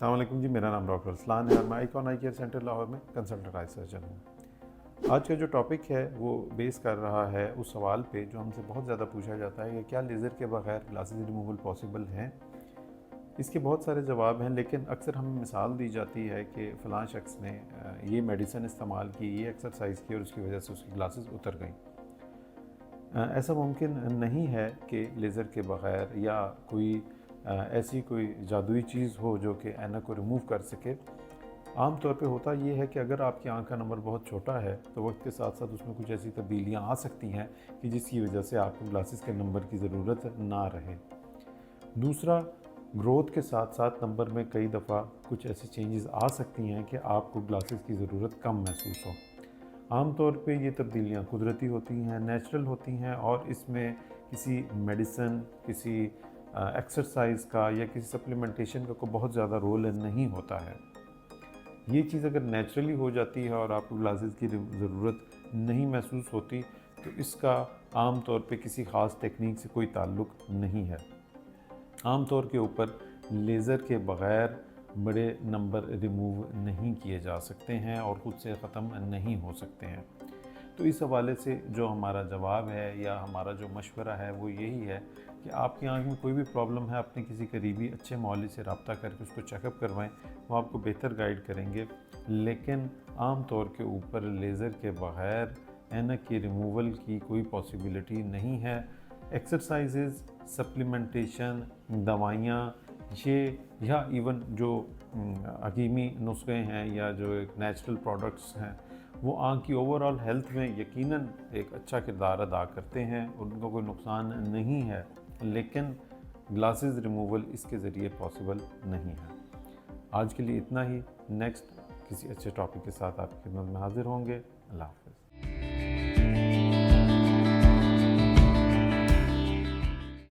अस्सलाम वालेकुम जी, मेरा नाम डॉक्टर रसलान है और मैं आइकॉन आई केयर सेंटर लाहौर में कंसल्टेंट आई सर्जन हूँ। आज का जो टॉपिक है वो बेस कर रहा है उस सवाल पे जो हमसे बहुत ज़्यादा पूछा जाता है कि क्या लेज़र के बगैर ग्लासेस रिमूवल पॉसिबल हैं। इसके बहुत सारे जवाब हैं, लेकिन अक्सर हमें मिसाल दी जाती है कि फ़लाँ शख्स ने ये मेडिसिन इस्तेमाल की, ये एक्सरसाइज की और उसकी वजह से उसकी ग्लासेस उतर गई। ऐसा मुमकिन नहीं है कि लेज़र के बगैर या कोई ऐसी कोई जादुई चीज़ हो जो कि ऐनक को रिमूव कर सके। आम तौर पे होता ये है कि अगर आपकी आँख का नंबर बहुत छोटा है तो वक्त के साथ साथ उसमें कुछ ऐसी तब्दीलियाँ आ सकती हैं कि जिसकी वजह से आपको ग्लासेस के नंबर की ज़रूरत ना रहे। दूसरा, ग्रोथ के साथ साथ नंबर में कई दफ़ा कुछ ऐसी चेंजेस आ सकती हैं कि आपको ग्लासेस की ज़रूरत कम महसूस हो। आम तौर पे ये तब्दीलियाँ कुदरती होती हैं, नेचुरल होती हैं और इसमें किसी मेडिसिन, किसी एक्सरसाइज का या किसी सप्लीमेंटेशन का कोई बहुत ज़्यादा रोल नहीं होता है। ये चीज़ अगर नेचुरली हो जाती है और आपको ग्लासेस की ज़रूरत नहीं महसूस होती तो इसका आम तौर पे किसी ख़ास टेक्निक से कोई ताल्लुक़ नहीं है। आम तौर के ऊपर लेज़र के बग़ैर बड़े नंबर रिमूव नहीं किए जा सकते हैं और ख़ुद से ख़त्म नहीं हो सकते हैं। तो इस हवाले से जो हमारा जवाब है या हमारा जो मशवरा है वो यही है कि आपकी आँख में कोई भी प्रॉब्लम है, अपने किसी करीबी अच्छे मौली से रब्ता करके उसको चेकअप करवाएं, वो आपको बेहतर गाइड करेंगे। लेकिन आम तौर के ऊपर लेज़र के बग़ैर ऐनक की रिमूवल की कोई पॉसिबिलिटी नहीं है। एक्सरसाइजेज़, सप्लीमेंटेशन, दवाइयाँ ये या इवन जो हकीमी नुस्खे हैं या जो एक नेचुरल प्रोडक्ट्स हैं वो आँख की ओवरऑल हेल्थ में यकीनन एक अच्छा किरदार अदा करते हैं और उनका कोई नुकसान नहीं है, लेकिन ग्लासेस रिमूवल इसके ज़रिए पॉसिबल नहीं है। आज के लिए इतना ही। नेक्स्ट किसी अच्छे टॉपिक के साथ आपकी खिदमत में हाज़िर होंगे। अल्लाह हाफ़िज़।